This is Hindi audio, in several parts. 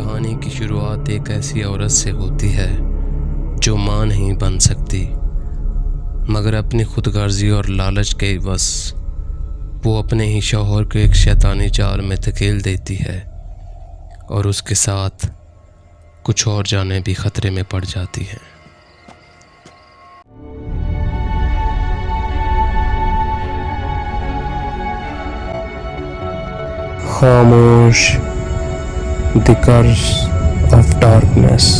कहानी की शुरुआत एक ऐसी औरत से होती है जो माँ नहीं बन सकती, मगर अपनी खुदगर्जी और लालच के बस वो अपने ही शौहर को एक शैतानी जाल में धकेल देती है और उसके साथ कुछ और जानें भी खतरे में पड़ जाती हैं। खामोश, the curse of darkness.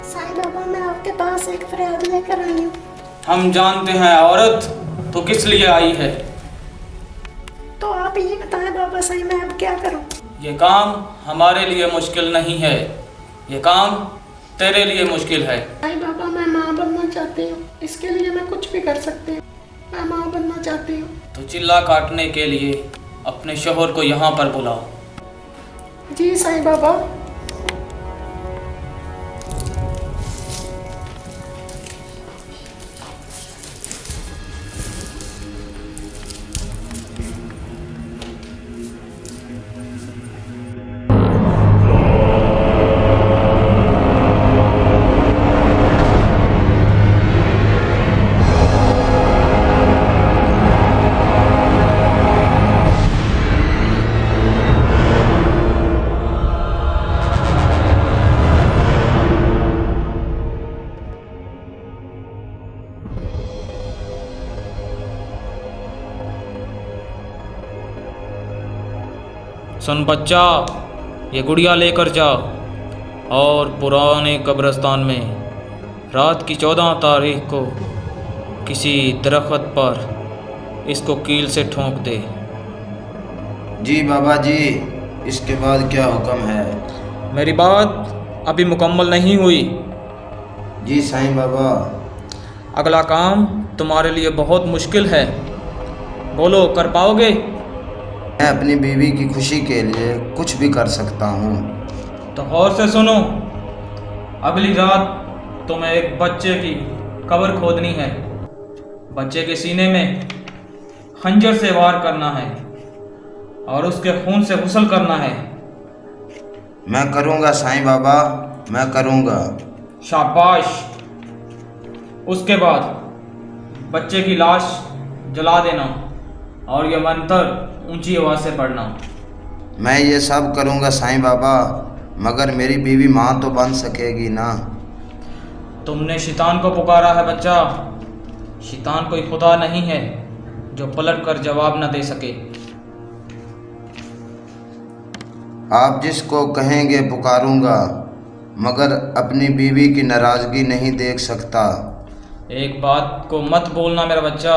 Sai Baba, मैं आपके पास एक फरियाद लेकर आई हूँ। हम जानते हैं औरत तो किस लिए आई है। तो आप ये बताएं बाबा साईं, मैं अब क्या करूँ? ये काम हमारे लिए मुश्किल नहीं है, ये काम तेरे लिए मुश्किल है। साईं बाबा, मैं माँ बनना चाहती हूँ, इसके लिए मैं कुछ भी कर सकती हूँ। मैं माँ बनना चाहती हूँ। तो चिल्ला काटने के लिए अपने शौहर को यहाँ पर बुलाओ। जी साईं बाबा। सुन बच्चा, ये गुड़िया लेकर जा और पुराने कब्रिस्तान में रात की 14 तारीख को किसी दरख्त पर इसको कील से ठोंक दे। जी बाबा जी, इसके बाद क्या हुक्म है? मेरी बात अभी मुकम्मल नहीं हुई। जी साईं बाबा। अगला काम तुम्हारे लिए बहुत मुश्किल है, बोलो कर पाओगे? मैं अपनी बीवी की खुशी के लिए कुछ भी कर सकता हूँ। तो गौर से सुनो, अगली रात तुम्हें एक बच्चे की कब्र खोदनी है। बच्चे के सीने में खंजर से वार करना है और उसके खून से गुस्ल करना है। मैं करूँगा साईं बाबा, मैं करूँगा। शाबाश। उसके बाद बच्चे की लाश जला देना और यह मंत्र ऊंची आवाज से पढ़ना। मैं ये सब करूँगा साईं बाबा, मगर मेरी बीवी माँ तो बन सकेगी ना? तुमने शैतान को पुकारा है बच्चा। शैतान कोई खुदा नहीं है जो पलट कर जवाब न दे सके। आप जिसको कहेंगे पुकारूंगा, मगर अपनी बीवी की नाराज़गी नहीं देख सकता। एक बात को मत बोलना मेरा बच्चा,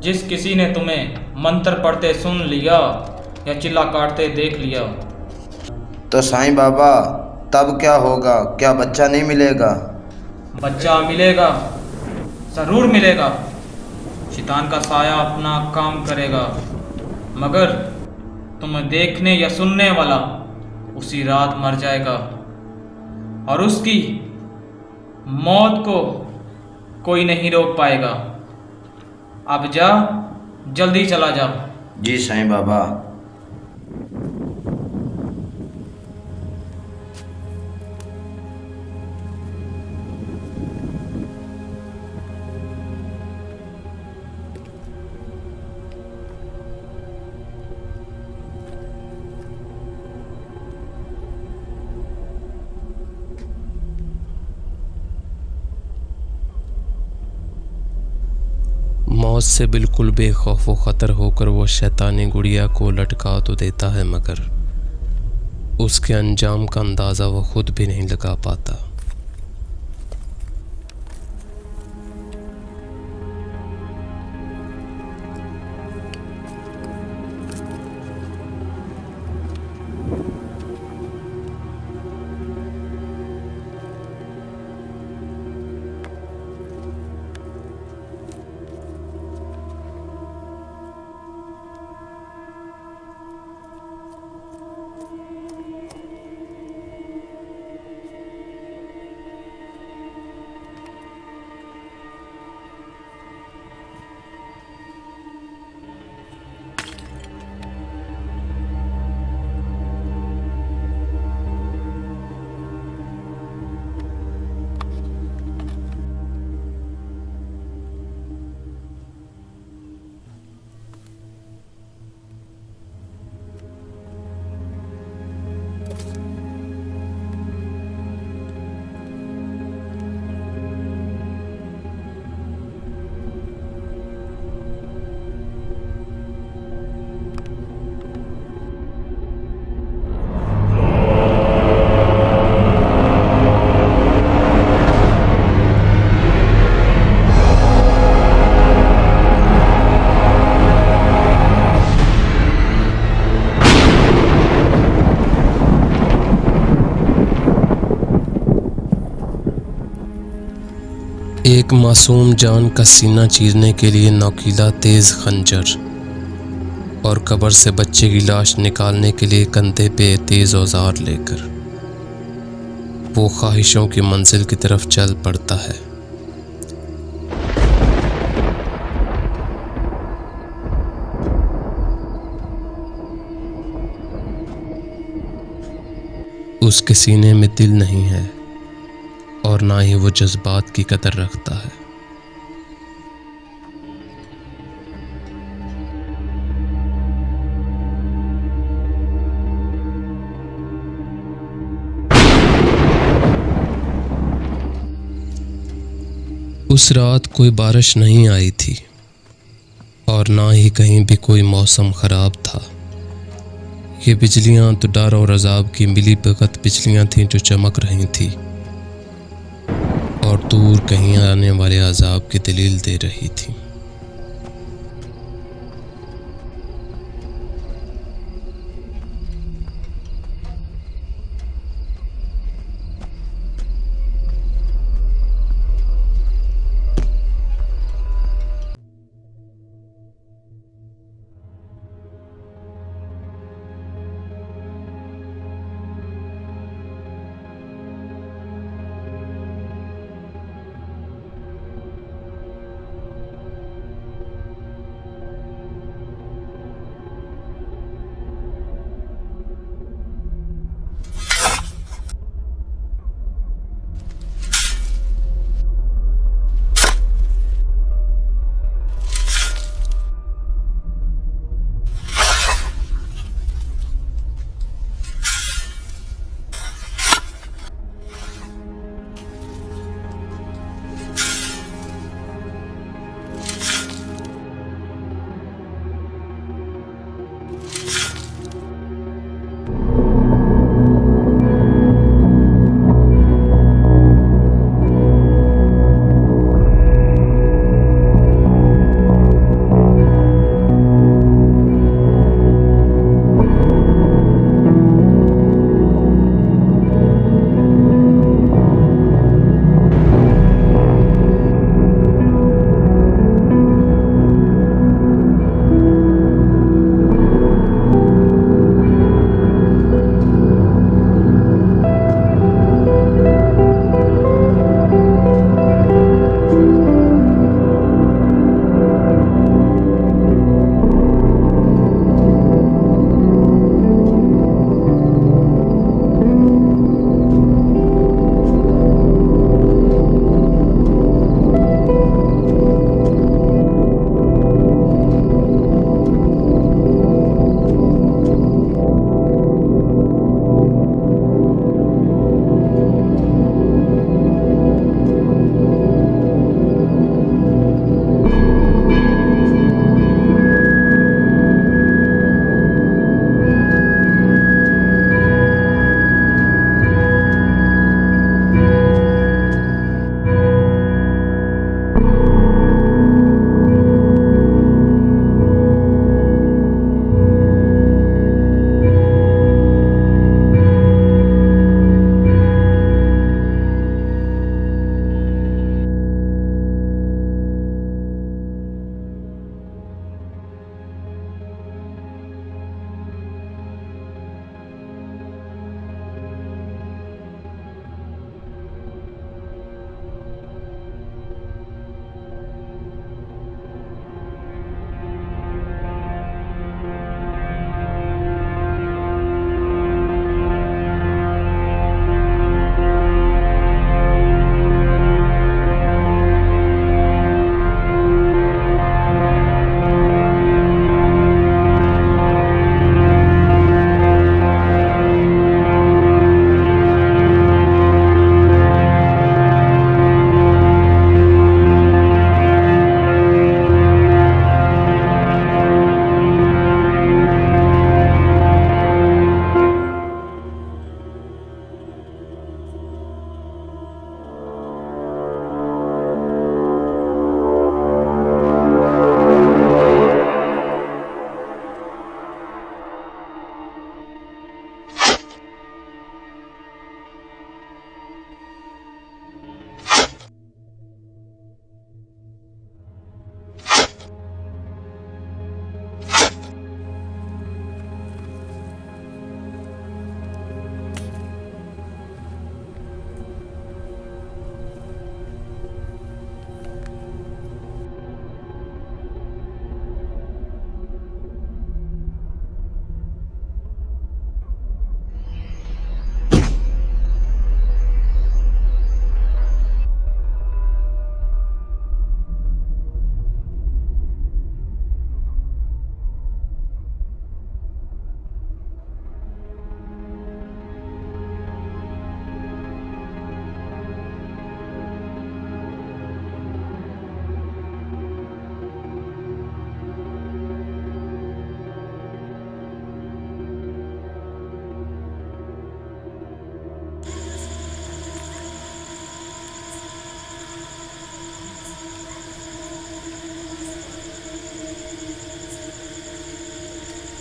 जिस किसी ने तुम्हें मंत्र पढ़ते सुन लिया या चिल्ला काटते देख लिया। तो साईं बाबा तब क्या होगा? क्या बच्चा नहीं मिलेगा? बच्चा मिलेगा। ज़रूर मिलेगा। शैतान का साया अपना काम करेगा, मगर तुम्हें देखने या सुनने वाला उसी रात मर जाएगा और उसकी मौत को कोई नहीं रोक पाएगा। अब जा, जल्दी चला जा। जी साईं बाबा। मौत से बिल्कुल बेखौफ व ख़तर होकर वो शैतानी गुड़िया को लटका तो देता है, मगर उसके अंजाम का अंदाज़ा वो खुद भी नहीं लगा पाता। एक मासूम जान का सीना चीरने के लिए नौकीला तेज खंजर और कब्र से बच्चे की लाश निकालने के लिए कंधे पे तेज औजार लेकर वो ख्वाहिशों की मंजिल की तरफ चल पड़ता है। उसके सीने में दिल नहीं है और ना ही वो जज्बात की कदर रखता है। उस रात कोई बारिश नहीं आई थी और ना ही कहीं भी कोई मौसम खराब था। ये बिजलियां तो डर और अजाब की मिली भगत बिजलियां थीं जो चमक रही थी और दूर कहीं आने वाले अजाब की दलील दे रही थी।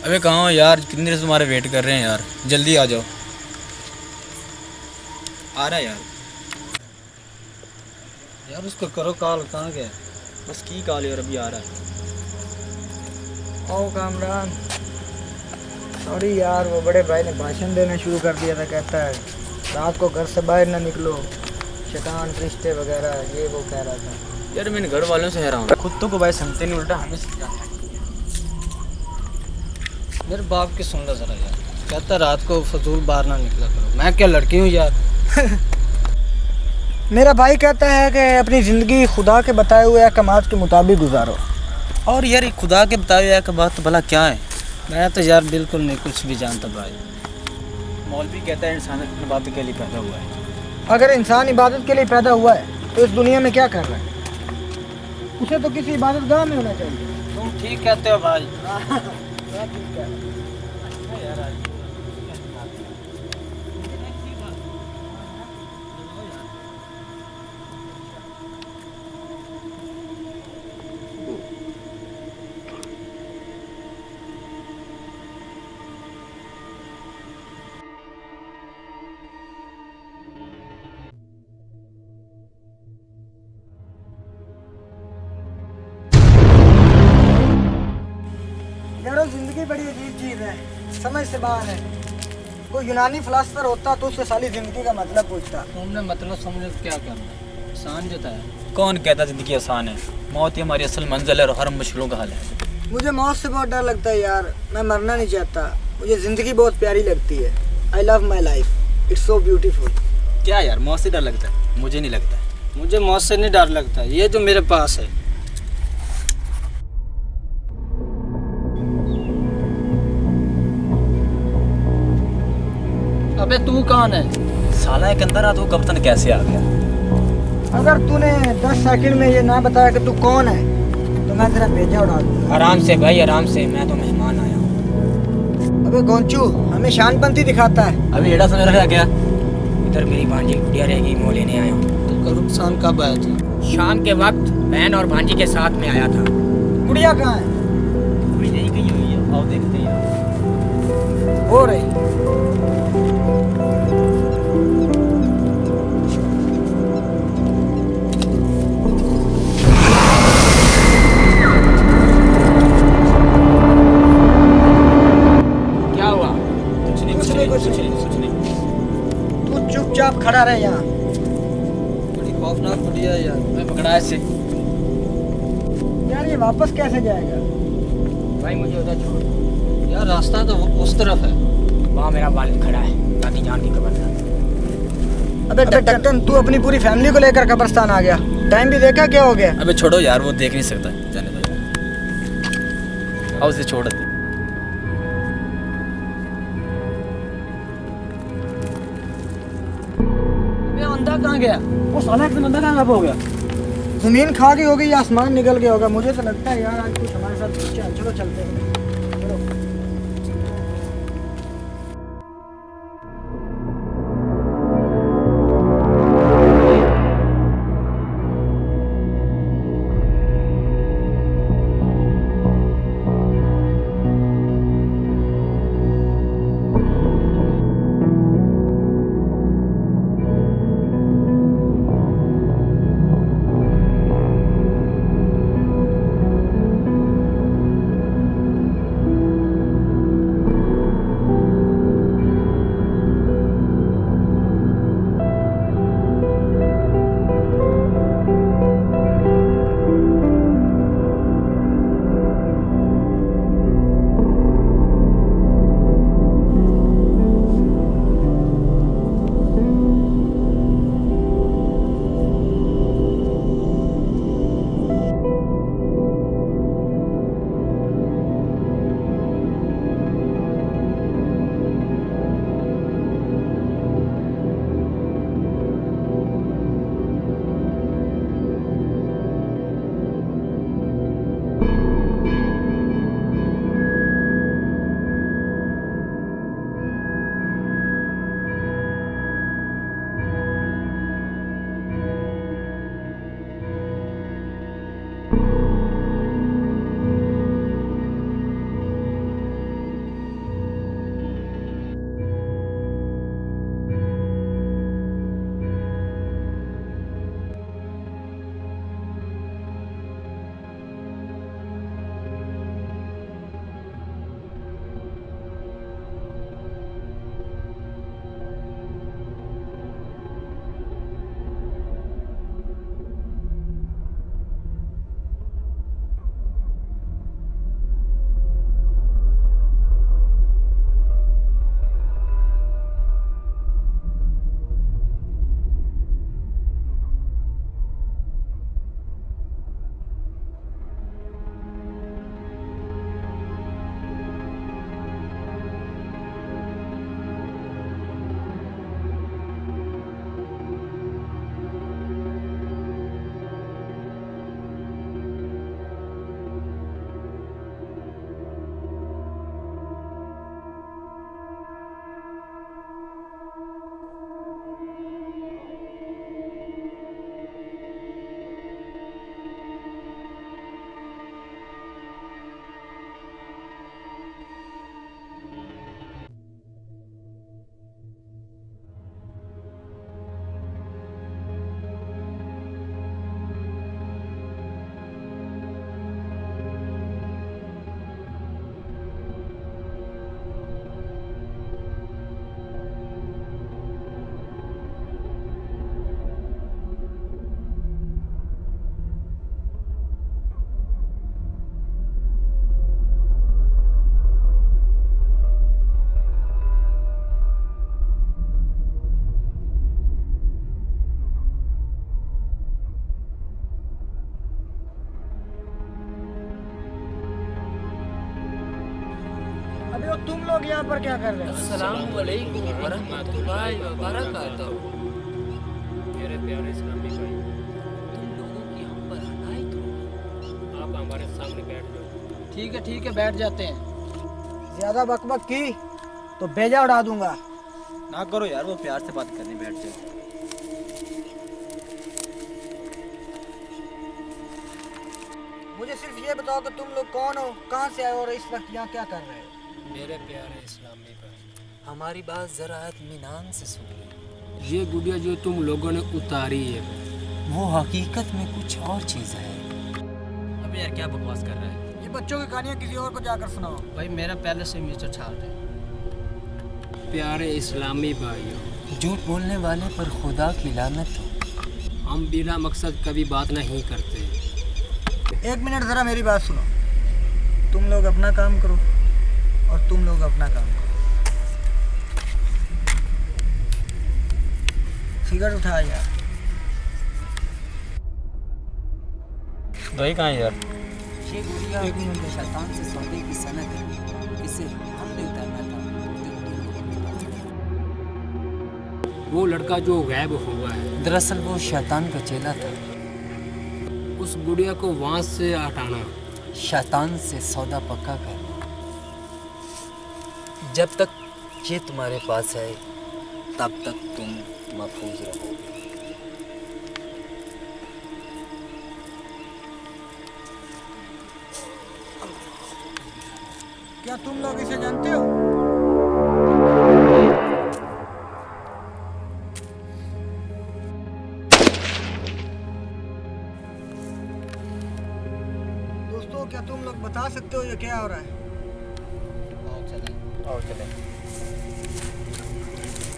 अबे कहाँ हो यार, कितनी देर से तुम्हारे वेट कर रहे हैं यार, जल्दी आ जाओ। आ रहा है यार। यार उसको करो कॉल, कहाँ गया? बस की कॉल यार, अभी आ रहा है। ओ कामरान, सॉरी यार, वो बड़े भाई ने भाषण देना शुरू कर दिया था। कहता है रात को घर से बाहर ना निकलो, शैतान रिश्ते वगैरह, ये वो कह रहा था। यार मैंने घर वालों से हैरान हूँ, खुद तो को भाई सुनते नहीं, उल्टा हमें समझाते हैं। मेरे बाप की सुन लो जरा यार, कहता रात को फजूल बाहर ना निकला करो। मैं क्या लड़की हूँ यार? मेरा भाई कहता है कि अपनी ज़िंदगी खुदा के बताए हुए अहकामात के मुताबिक गुजारो। और यार ये खुदा के बताए हुए का बात तो भला क्या है? मैं तो यार बिल्कुल नहीं कुछ भी जानता भाई। मौलवी कहता है इंसान अपने बात के लिए पैदा हुआ है। अगर इंसान इबादत के लिए पैदा हुआ है तो इस दुनिया में क्या कर रहा है? उसे तो किसी इबादत गाह में होना चाहिए। तुम ठीक कहते हो भाई। मैं ठीक कह रहा हूँ। यारो जिंदगी बड़ी अजीब चीज़ है, समझ से बाहर है। कोई यूनानी फिलासफर होता तो उससे सारी जिंदगी का मतलब पूछता। तुमने मतलब समझे तो क्या करना? आसान जो था। कौन कहता जिंदगी आसान है? मौत ही हमारी असल मंजिल है और हर मुश्किलों का हल है। मुझे मौत से बहुत डर लगता है यार, मैं मरना नहीं चाहता। मुझे ज़िंदगी बहुत प्यारी लगती है। I love my life, it's so beautiful. क्या यार, मौत से डर लगता है? मुझे नहीं लगता। मुझे मौत से नहीं डर लगता, ये जो मेरे पास है। अबे तू कौन है? साला एक अंदर रात को कब्तन कैसे आ गया? अगर तूने 10 सेकंड में ये ना बताया कि तू कौन है तो मैं तेरा भेजा उड़ा दूँ। आराम से भाई, आराम से, मैं तो मेहमान आया हूँ। अबे गोंचू, हमें शानपंथी दिखाता है। अभी एड़ा समझ रखा क्या? इधर मेरी भांजी गुड़िया रहेगी, मैं लेने आया हूँ। तो कल नुकसान कब आया था? शाम के वक्त बहन और भांजी के साथ में आया था। गुड़िया कहाँ है? अभी यही कहीं हुई है, आओ देखते हैं। हो रही। क्या हुआ? कुछ नहीं। तू चुपचाप खड़ा रहे यहाँ। बड़ी खौफनाक गुड़िया है यार। मैं पकड़ा ऐसे। यार ये वापस कैसे जाएगा? भाई मुझे उधर छोड़। यार रास्ता तो उस तरफ है। वहाँ मेरा वालिद खड़ा है, दादी जान की कब्र। अबे टक्टन, तू अपनी पूरी फैमिली को लेकर कब्रिस्तान आ गया। टाइम भी देखा क्या हो गया? अबे छोड़ो यार, वो देख नहीं सकता, जाने दो यार। आओ उसे छोड़ दे। अंधा कहाँ गया? वो साला एकदम अंदर कहाँ हो गया? जमीन खा गई होगी या आसमान निकल गया होगा। मुझे तो लगता है यार आज कुछ हमारे साथ पीछे है। चलो चलते हैं। चलो। अरे वो तुम लोग यहाँ पर क्या कर रहे हो? अस्सलामुअलैकुम वरहमतुल्लाहि वबरकातुहू। मेरे प्यारे इस्लामी भाई, तुम लोगों की हम पर अनायत हो। आप हमारे सामने बैठ जाओ। ठीक है बैठ जाते हैं। ज्यादा बकबक की तो भेजा उड़ा दूंगा। ना करो यार, वो प्यार से बात करने बैठ जाओ। मुझे सिर्फ ये बताओ कि तुम लोग कौन हो, कहाँ से आए हो और इस वक्त यहाँ क्या कर रहे हो? मेरे प्यारे इस्लामी भाई, हमारी बात जरा इत्मीनान से सुन लो। ये गुड़िया जो तुम लोगों ने उतारी है, वो हकीकत में कुछ और चीज़ है। अबे यार क्या बकवास कर रहा है? ये बच्चों की कहानियाँ किसी और को जाकर सुनाओ। भाई मेरा पहले से मीटर ठाक है। प्यारे इस्लामी भाइयों, झूठ बोलने वाले पर खुदा की लानत हो। हम बिना मकसद कभी बात नहीं करते। एक मिनट ज़रा मेरी बात सुनो। तुम लोग अपना काम करो और तुम लोग अपना काम करो। सिगरेट उठा यार। दही कहाँ है यार? ये गुड़िया शैतान से सौदे की सनत है। इसे हमने उतारना था। वो लड़का जो गायब हुआ है, दरअसल वो शैतान का चेला था। उस गुड़िया को वहाँ से हटाना। शैतान से सौदा पक्का कर। जब तक ये तुम्हारे पास है तब तक तुम महफूज रहोगे। क्या तुम लोग इसे जानते हो? दोस्तों, क्या तुम लोग बता सकते हो ये क्या हो रहा है? आओ चले।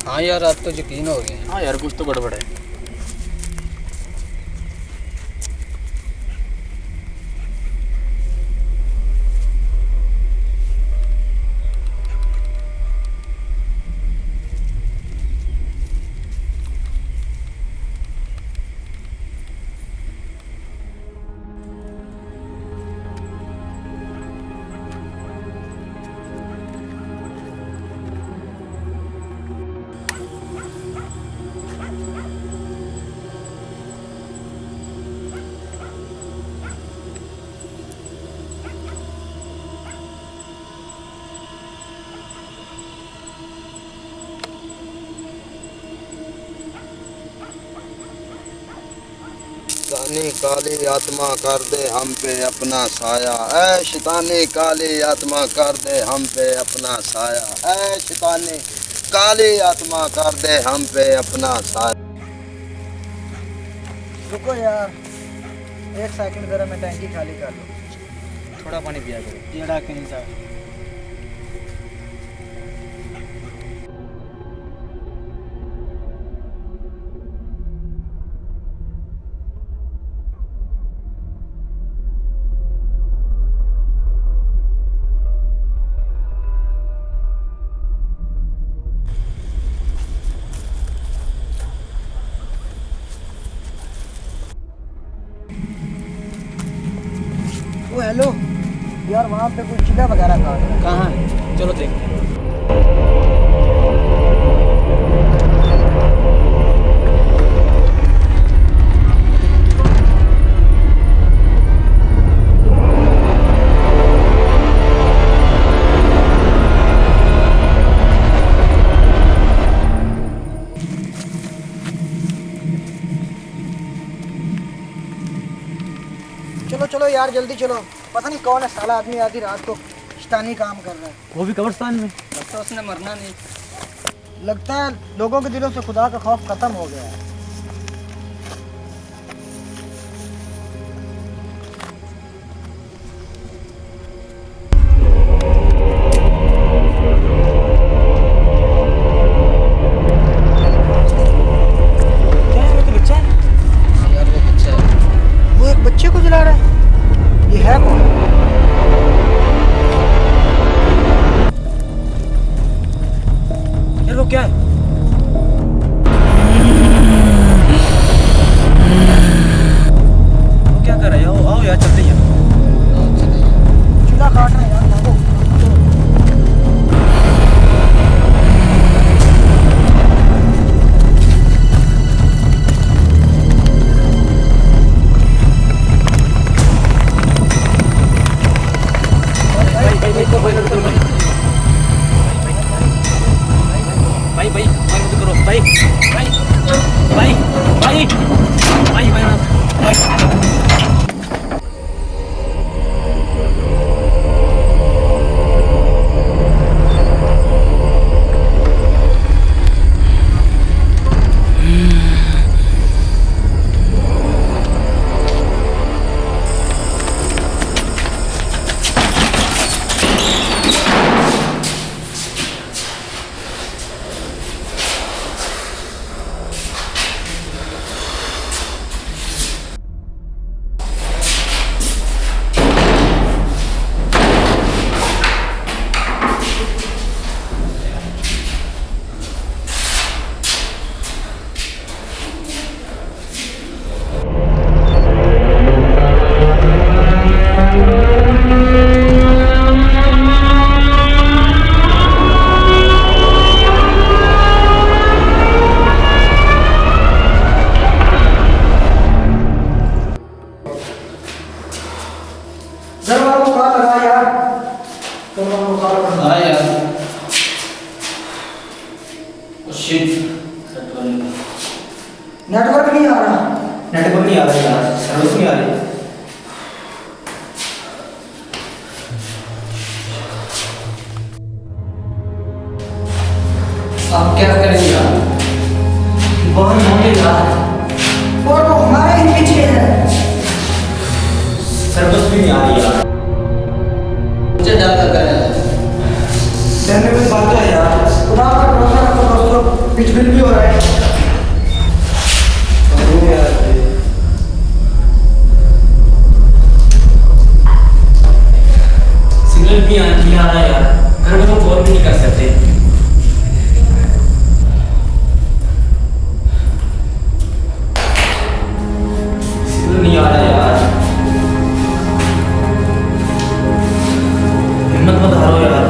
हाँ यार, अब तो यकीन हो गया। हाँ यार, कुछ तो गड़बड़ है। शैतानी काली आत्मा कर दे हम पे अपना साया, ऐ शैतानी काली आत्मा कर दे हम पे अपना साया, ऐ शैतानी काली आत्मा कर दे हम पे अपना साया। रुको यार, एक सेकंड ज़रा मैं टैंकी खाली कर लूँ। थोड़ा पानी पिया करो। टेढ़ा कहीं सा। ओ हेलो यार, वहाँ पे कुछ चीज़ा वगैरह खा रहे हैं। कहाँ है? चलो देखते हैं। चलो चलो यार, जल्दी चलो। पता नहीं कौन है साला आदमी आधी रात को शैतानी काम कर रहा है। वो भी कब्रिस्तान में। लगता उसने मरना नहीं। लगता है लोगों के दिलों से खुदा का खौफ खत्म हो गया है। क्या है? वो तो बच्चा है। यार वो बच्चा है। वो एक बच्चे को जला रहा है। ये है कौन? यार वो क्या है? वो क्या कर रहा है? आओ यार, चलते हैं। चूल्हा काट रहा है यार, भागो। नेटवर्क नहीं आ रहा। नेटवर्क नहीं आ रहा यार, सर्विस नहीं आ रही। आप क्या करेंगे यार? वाहन होंगे यार, वो तो हमारे ही पीछे है। सर्विस भी नहीं आ रही यार। मुझे डर लग रहा है। डरने में बात है यार, खुदा पर भरोसा रखो दोस्तों, बिजबिल भी हो रहा है। सिग्नल भी नहीं आ रहा यार, घर में तो कॉल भी नहीं कर सकते। सिग्नल नहीं आ रहा यार, हिम्मत मत हारो यार।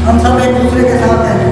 हम सब एक दूसरे के साथ हैं।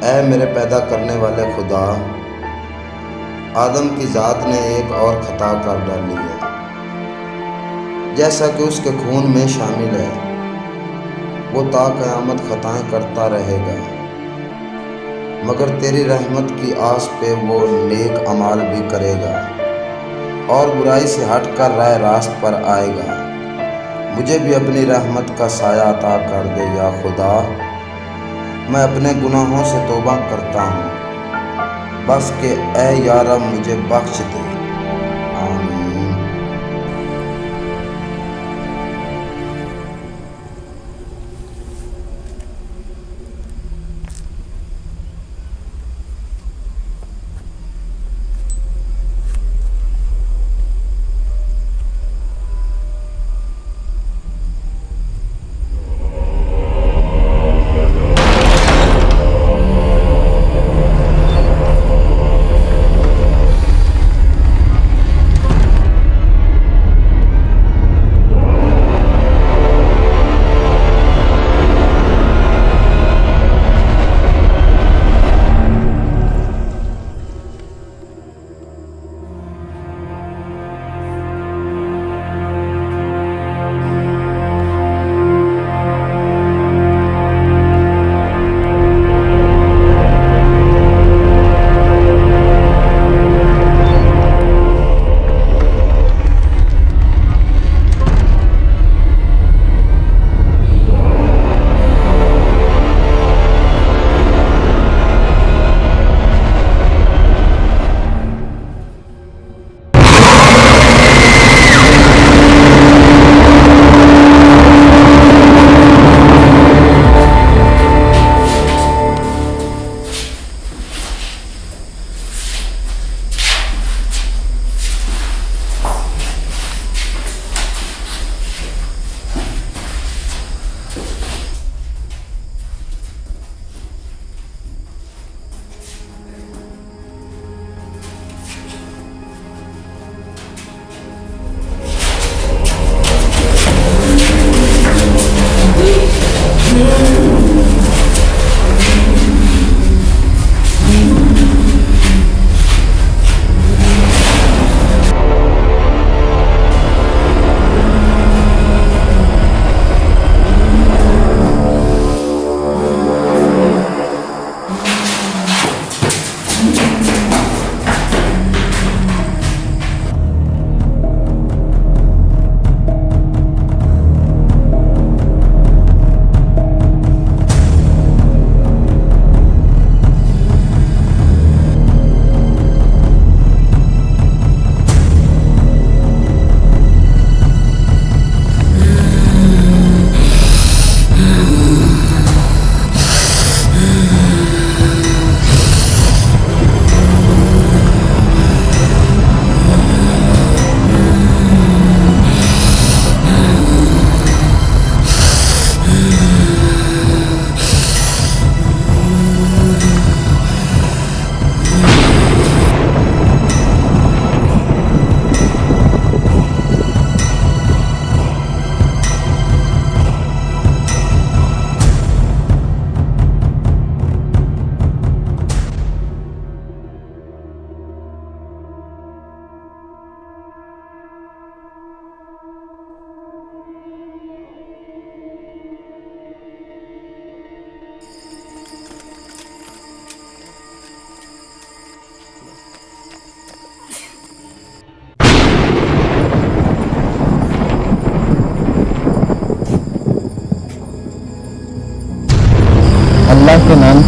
ऐ मेरे पैदा करने वाले खुदा, आदम की ज़ात ने एक और खता कर डाली है, जैसा कि उसके खून में शामिल है। वो ता क़यामत खताएं करता रहेगा, मगर तेरी रहमत की आस पे वो नेक अमाल भी करेगा और बुराई से हट कर राह रास्त पर आएगा। मुझे भी अपनी रहमत का साया अता कर दे या खुदा। मैं अपने गुनाहों से तौबा करता हूँ, बस के ऐ या रब मुझे बख्श दे। आमीन।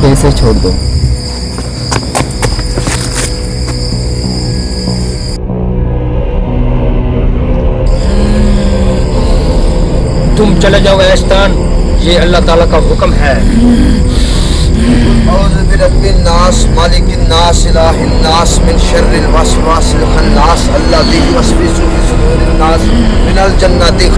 पैसे छोड़ दो। तुम चले जाओ ऐस्तान, ये अल्लाह ताला का हुक्म है। औज़ु बिरब्बिन नास मालिकिन नास इलाहिन नास मिन शर्रिल वसवासिल खन्नास अल्लज़ी युवस्विसु फी सुदूरिन नास मिनल जन्नति।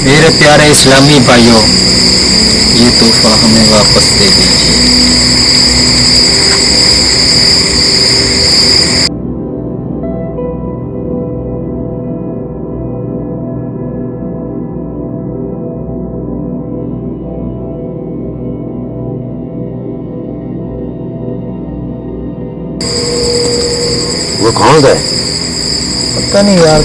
मेरे प्यारे इस्लामी भाइयों, ये तोहफा हमें वापस दे दीजिए। वो कौन है? पता नहीं यार,